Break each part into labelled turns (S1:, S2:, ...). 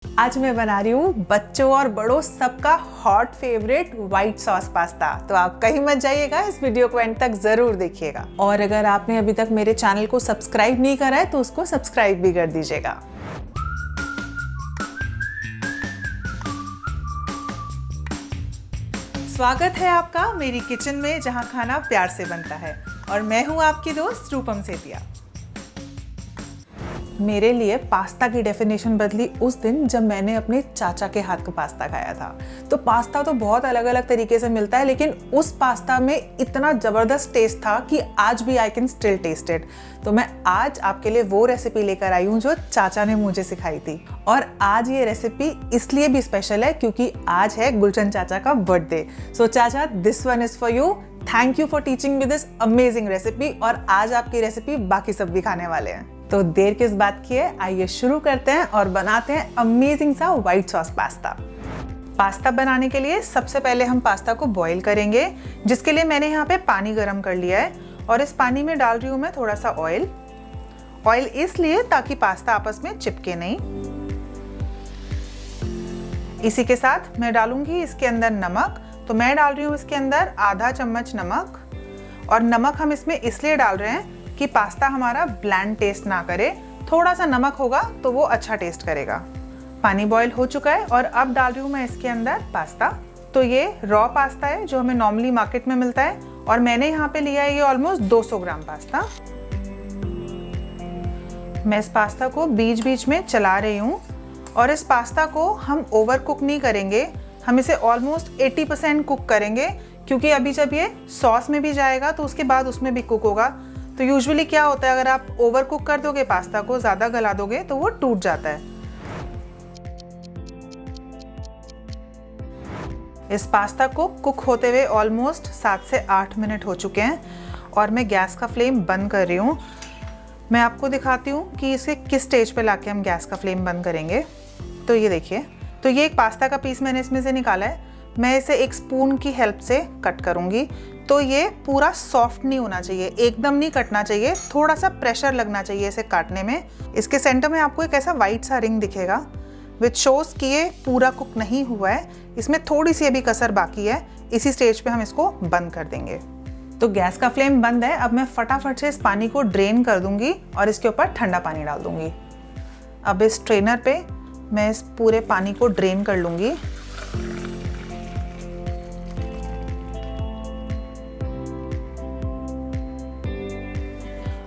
S1: आज मैं बना रही हूँ बच्चों और बड़ों सबका hot favourite white sauce pasta. तो आप कहीं मत जाइएगा, इस वीडियो को एंड तक जरूर देखिएगा। और अगर आपने अभी तक मेरे चैनल को सब्सक्राइब नहीं करा है तो उसको सब्सक्राइब भी कर दीजिएगा। स्वागत है आपका मेरी किचन में, जहाँ खाना प्यार से बनता है। और मैं हूँ आपकी दोस्त रूपम सेतिया। मेरे लिए पास्ता की डेफिनेशन बदली उस दिन जब मैंने अपने चाचा के हाथ का पास्ता खाया था। तो पास्ता तो बहुत अलग अलग तरीके से मिलता है, लेकिन उस पास्ता में इतना ज़बरदस्त टेस्ट था कि आज भी I can still test it. तो मैं आज आपके लिए वो रेसिपी लेकर आई हूँ जो चाचा ने मुझे सिखाई थी। और आज ये रेसिपी इसलिए भी स्पेशल है क्योंकि आज है गुलशन चाचा का बर्थडे। सो चाचा, this one is for you. Thank you for teaching me this amazing recipe. और आज आपकी रेसिपी बाकी सब भी खाने वाले हैं। तो देर किस बात की है, आइए शुरू करते हैं और बनाते हैं अमेजिंग सा व्हाइट सॉस पास्ता। पास्ता बनाने के लिए सबसे पहले हम पास्ता को बॉईल करेंगे, जिसके लिए मैंने यहाँ पे पानी गर्म कर लिया है। और इस पानी में डाल रही हूँ मैं थोड़ा सा ऑयल। ऑयल इसलिए ताकि पास्ता आपस में चिपके नहीं। इसी के साथ मैं डालूंगी इसके अंदर नमक। तो मैं डाल रही हूँ इसके अंदर आधा चम्मच नमक। और नमक हम इसमें इसलिए डाल रहे हैं कि पास्ता हमारा ब्लैंड टेस्ट ना करे। थोड़ा सा नमक होगा तो वो अच्छा टेस्ट करेगा। पानी बॉईल हो चुका है और अब डाल रही हूँ मैं इसके अंदर पास्ता। तो ये रॉ पास्ता है जो हमें नॉर्मली मार्केट में मिलता है, और मैंने यहाँ पे लिया है ये ऑलमोस्ट 200 ग्राम पास्ता। मैं इस पास्ता को बीच बीच में चला रही हूँ। और इस पास्ता को हम ओवर कुक नहीं करेंगे, हम इसे ऑलमोस्ट 80% कुक करेंगे, क्योंकि अभी जब ये सॉस में भी जाएगा तो उसके बाद उसमें भी कुक होगा। तो यूजुअली क्या होता है, अगर आप ओवर कुक कर दोगे पास्ता को, ज़्यादा गला दोगे तो वो टूट जाता है। इस पास्ता को कुक होते हुए ऑलमोस्ट 7 से 8 मिनट हो चुके हैं और मैं गैस का फ्लेम बंद कर रही हूँ। मैं आपको दिखाती हूँ कि इसे किस स्टेज पे लाके हम गैस का फ्लेम बंद करेंगे। तो ये देखिए, तो ये एक पास्ता का पीस मैंने इसमें से निकाला है। मैं इसे एक स्पून की हेल्प से कट करूँगी। तो ये पूरा सॉफ्ट नहीं होना चाहिए, एकदम नहीं कटना चाहिए, थोड़ा सा प्रेशर लगना चाहिए इसे काटने में। इसके सेंटर में आपको एक ऐसा वाइट सा रिंग दिखेगा, विच शोज कि ये पूरा कुक नहीं हुआ है, इसमें थोड़ी सी अभी कसर बाकी है। इसी स्टेज पे हम इसको बंद कर देंगे। तो गैस का फ्लेम बंद है। अब मैं फटाफट से इस पानी को ड्रेन कर दूंगी और इसके ऊपर ठंडा पानी डाल दूंगी। अब इस स्ट्रेनर पे मैं इस पूरे पानी को ड्रेन कर लूंगी।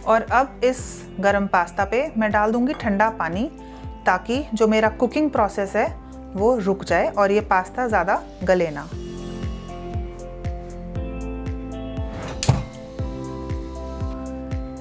S1: और अब इस गरम पास्ता पे मैं डाल दूंगी ठंडा पानी, ताकि जो मेरा कुकिंग प्रोसेस है वो रुक जाए और ये पास्ता ज़्यादा गले ना।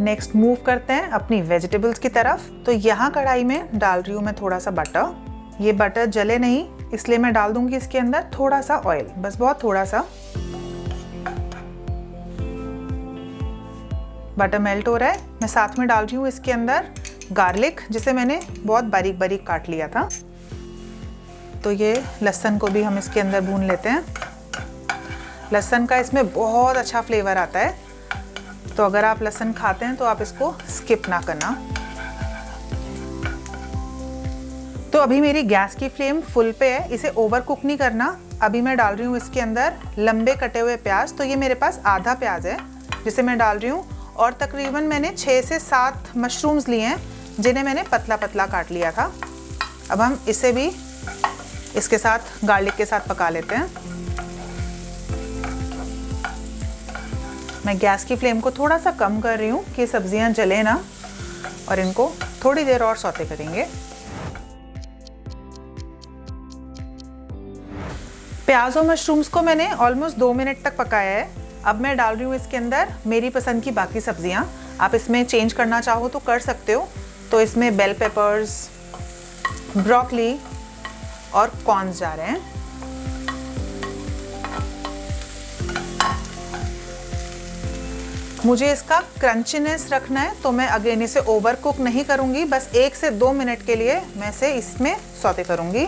S1: नेक्स्ट मूव करते हैं अपनी वेजिटेबल्स की तरफ। तो यहाँ कढ़ाई में डाल रही हूँ मैं थोड़ा सा बटर। ये बटर जले नहीं, इसलिए मैं डाल दूंगी इसके अंदर थोड़ा सा ऑयल, बस बहुत थोड़ा सा। बटर मेल्ट हो रहा है। मैं साथ में डाल रही हूँ इसके अंदर गार्लिक, जिसे मैंने बहुत बारीक बारीक काट लिया था। तो ये लहसुन को भी हम इसके अंदर भून लेते हैं। लहसुन का इसमें बहुत अच्छा फ्लेवर आता है, तो अगर आप लहसुन खाते हैं तो आप इसको स्किप ना करना। तो अभी मेरी गैस की फ्लेम फुल पे है, इसे ओवर कुक नहीं करना। अभी मैं डाल रही हूँ इसके अंदर लंबे कटे हुए प्याज। तो ये मेरे पास आधा प्याज है जिसे मैं डाल रही हूँ। और तकरीबन मैंने 6 से 7 मशरूम्स लिए हैं, जिन्हें मैंने पतला पतला काट लिया था। अब हम इसे भी इसके साथ गार्लिक के साथ पका लेते हैं। मैं गैस की फ्लेम को थोड़ा सा कम कर रही हूँ कि सब्जियां जले ना, और इनको थोड़ी देर और सौते करेंगे। प्याज और मशरूम्स को मैंने ऑलमोस्ट 2 मिनट तक पकाया है। अब मैं डाल रही हूँ इसके अंदर मेरी पसंद की बाकी सब्जियां। आप इसमें चेंज करना चाहो तो कर सकते हो। तो इसमें बेल पेपर्स, ब्रोकली और कॉर्न्स जा रहे हैं। मुझे इसका क्रंचीनेस रखना है, तो मैं अगेन इसे ओवर कुक नहीं करूंगी, बस 1 से 2 मिनट के लिए मैं इसे इसमें सौते करूंगी।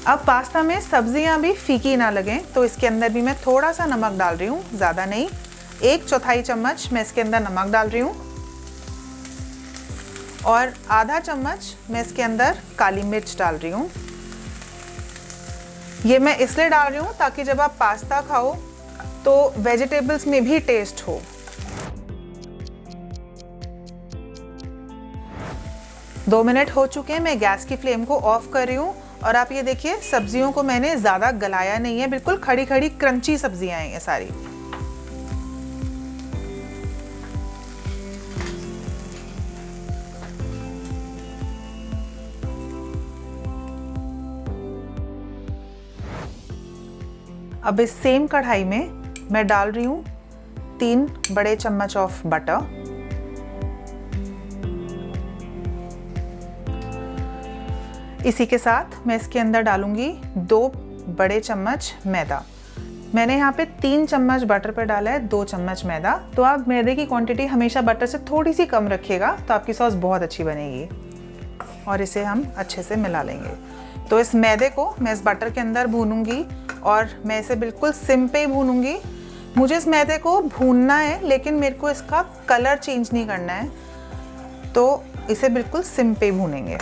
S1: अब पास्ता में सब्जियां भी फीकी ना लगें, तो इसके अंदर भी मैं थोड़ा सा नमक डाल रही हूँ, ज़्यादा नहीं। 1/4 चम्मच मैं इसके अंदर नमक डाल रही हूँ। और आधा चम्मच मैं इसके अंदर काली मिर्च डाल रही हूँ। ये मैं इसलिए डाल रही हूँ ताकि जब आप पास्ता खाओ तो वेजिटेबल्स में भी टेस्ट हो। दो मिनट हो चुके हैं, मैं गैस की फ्लेम को ऑफ कर रही हूँ। और आप ये देखिए सब्जियों को मैंने ज़्यादा गलाया नहीं है, बिल्कुल खड़ी खड़ी क्रंची सब्जियां हैं ये सारी। अब इस सेम कढ़ाई में मैं डाल रही हूँ 3 बड़े चम्मच ऑफ बटर। इसी के साथ मैं इसके अंदर डालूंगी 2 बड़े चम्मच मैदा। मैंने यहाँ पे 3 चम्मच बटर पर डाला है, 2 चम्मच मैदा। तो आप मैदे की क्वांटिटी हमेशा बटर से थोड़ी सी कम रखिएगा तो आपकी सॉस बहुत अच्छी बनेगी। और इसे हम अच्छे से मिला लेंगे। तो इस मैदे को मैं इस बटर के अंदर भूनूंगी और मैं इसे बिल्कुल सिम पे ही भूनूंगी। मुझे इस मैदे को भूनना है लेकिन मेरे को इसका कलर चेंज नहीं करना है, तो इसे बिल्कुल सिम पे ही भूनेंगे।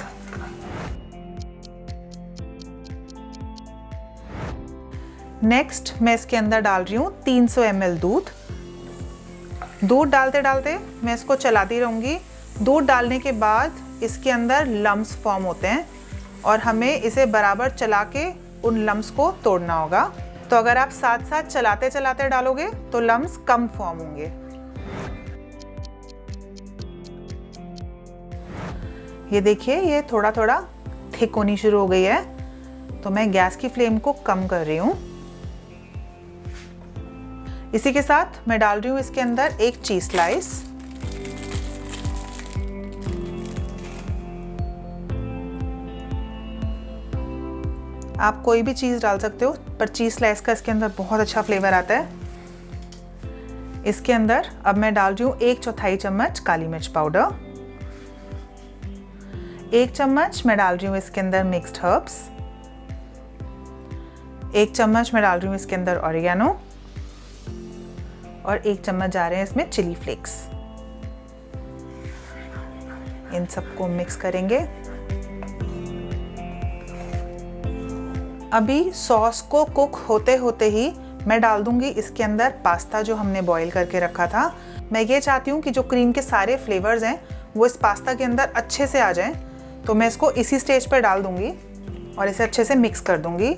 S1: नेक्स्ट मैं इसके अंदर डाल रही हूँ 300 ml दूध। दूध डालते डालते मैं इसको चलाती रहूँगी। दूध डालने के बाद इसके अंदर लम्स फॉर्म होते हैं और हमें इसे बराबर चला के उन लम्स को तोड़ना होगा। तो अगर आप साथ साथ चलाते चलाते डालोगे तो लम्स कम फॉर्म होंगे। ये देखिए ये थोड़ा थोड़ा थिक होनी शुरू हो गई है, तो मैं गैस की फ्लेम को कम कर रही हूँ। इसी के साथ मैं डाल रही हूँ इसके अंदर 1 चीज स्लाइस। आप कोई भी चीज़ डाल सकते हो, पर चीज स्लाइस का इसके अंदर बहुत अच्छा फ्लेवर आता है। इसके अंदर अब मैं डाल रही हूँ 1/4 चम्मच काली मिर्च पाउडर। 1 चम्मच मैं डाल रही हूँ इसके अंदर मिक्स्ड हर्ब्स। 1 चम्मच मैं डाल रही हूँ इसके अंदर ऑरिगेनो और 1 चम्मच जा रहे हैं इसमें चिली फ्लेक्स। इन सबको मिक्स करेंगे। अभी सॉस को कुक होते होते ही मैं डाल दूंगी इसके अंदर पास्ता जो हमने बॉईल करके रखा था। मैं ये चाहती हूँ कि जो क्रीम के सारे फ्लेवर्स हैं वो इस पास्ता के अंदर अच्छे से आ जाएं, तो मैं इसको इसी स्टेज पर डाल दूंगी और इसे अच्छे से मिक्स कर दूंगी।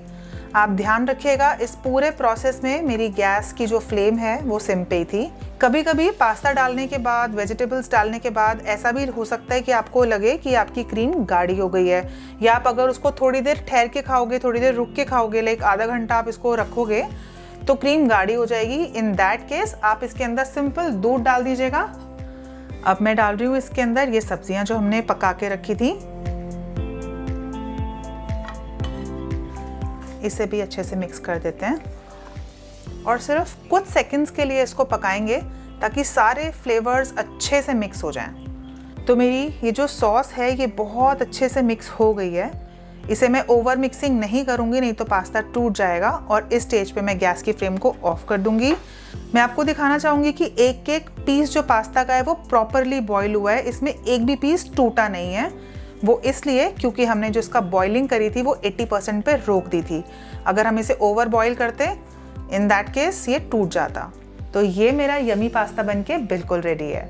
S1: आप ध्यान रखिएगा इस पूरे प्रोसेस में मेरी गैस की जो फ्लेम है वो सिम पे ही थी। कभी कभी पास्ता डालने के बाद, वेजिटेबल्स डालने के बाद ऐसा भी हो सकता है कि आपको लगे कि आपकी क्रीम गाढ़ी हो गई है, या आप अगर उसको थोड़ी देर ठहर के खाओगे, थोड़ी देर रुक के खाओगे, लाइक आधा घंटा आप इसको रखोगे तो क्रीम गाढ़ी हो जाएगी। इन दैट केस आप इसके अंदर सिंपल दूध डाल दीजिएगा। अब मैं डाल रही हूँ इसके अंदर ये सब्जियां जो हमने पका के रखी थी। इसे भी अच्छे से मिक्स कर देते हैं और सिर्फ कुछ सेकंड्स के लिए इसको पकाएंगे ताकि सारे फ्लेवर्स अच्छे से मिक्स हो जाएं। तो मेरी ये जो सॉस है ये बहुत अच्छे से मिक्स हो गई है। इसे मैं ओवर मिक्सिंग नहीं करूँगी, नहीं तो पास्ता टूट जाएगा। और इस स्टेज पे मैं गैस की फ्लेम को ऑफ कर दूँगी। मैं आपको दिखाना चाहूँगी कि एक एक पीस जो पास्ता का है वो प्रॉपरली बॉयल हुआ है, इसमें एक भी पीस टूटा नहीं है। वो इसलिए क्योंकि हमने जो इसका बॉइलिंग करी थी वो 80% पे रोक दी थी। अगर हम इसे ओवर बॉयल करते इन दैट केस ये टूट जाता। तो ये मेरा यमी पास्ता बनके बिल्कुल रेडी है।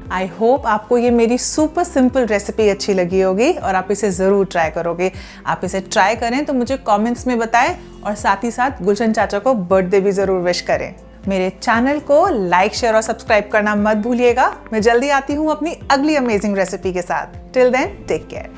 S1: आई होप आपको ये मेरी सुपर सिंपल रेसिपी अच्छी लगी होगी और आप इसे ज़रूर ट्राई करोगे। आप इसे ट्राई करें तो मुझे कमेंट्स में बताएं और साथ ही साथ गुलशन चाचा को बर्थडे भी ज़रूर विश करें। मेरे चैनल को लाइक, शेयर और सब्सक्राइब करना मत भूलिएगा। मैं जल्दी आती हूँ अपनी अगली अमेजिंग रेसिपी के साथ। Till then take care.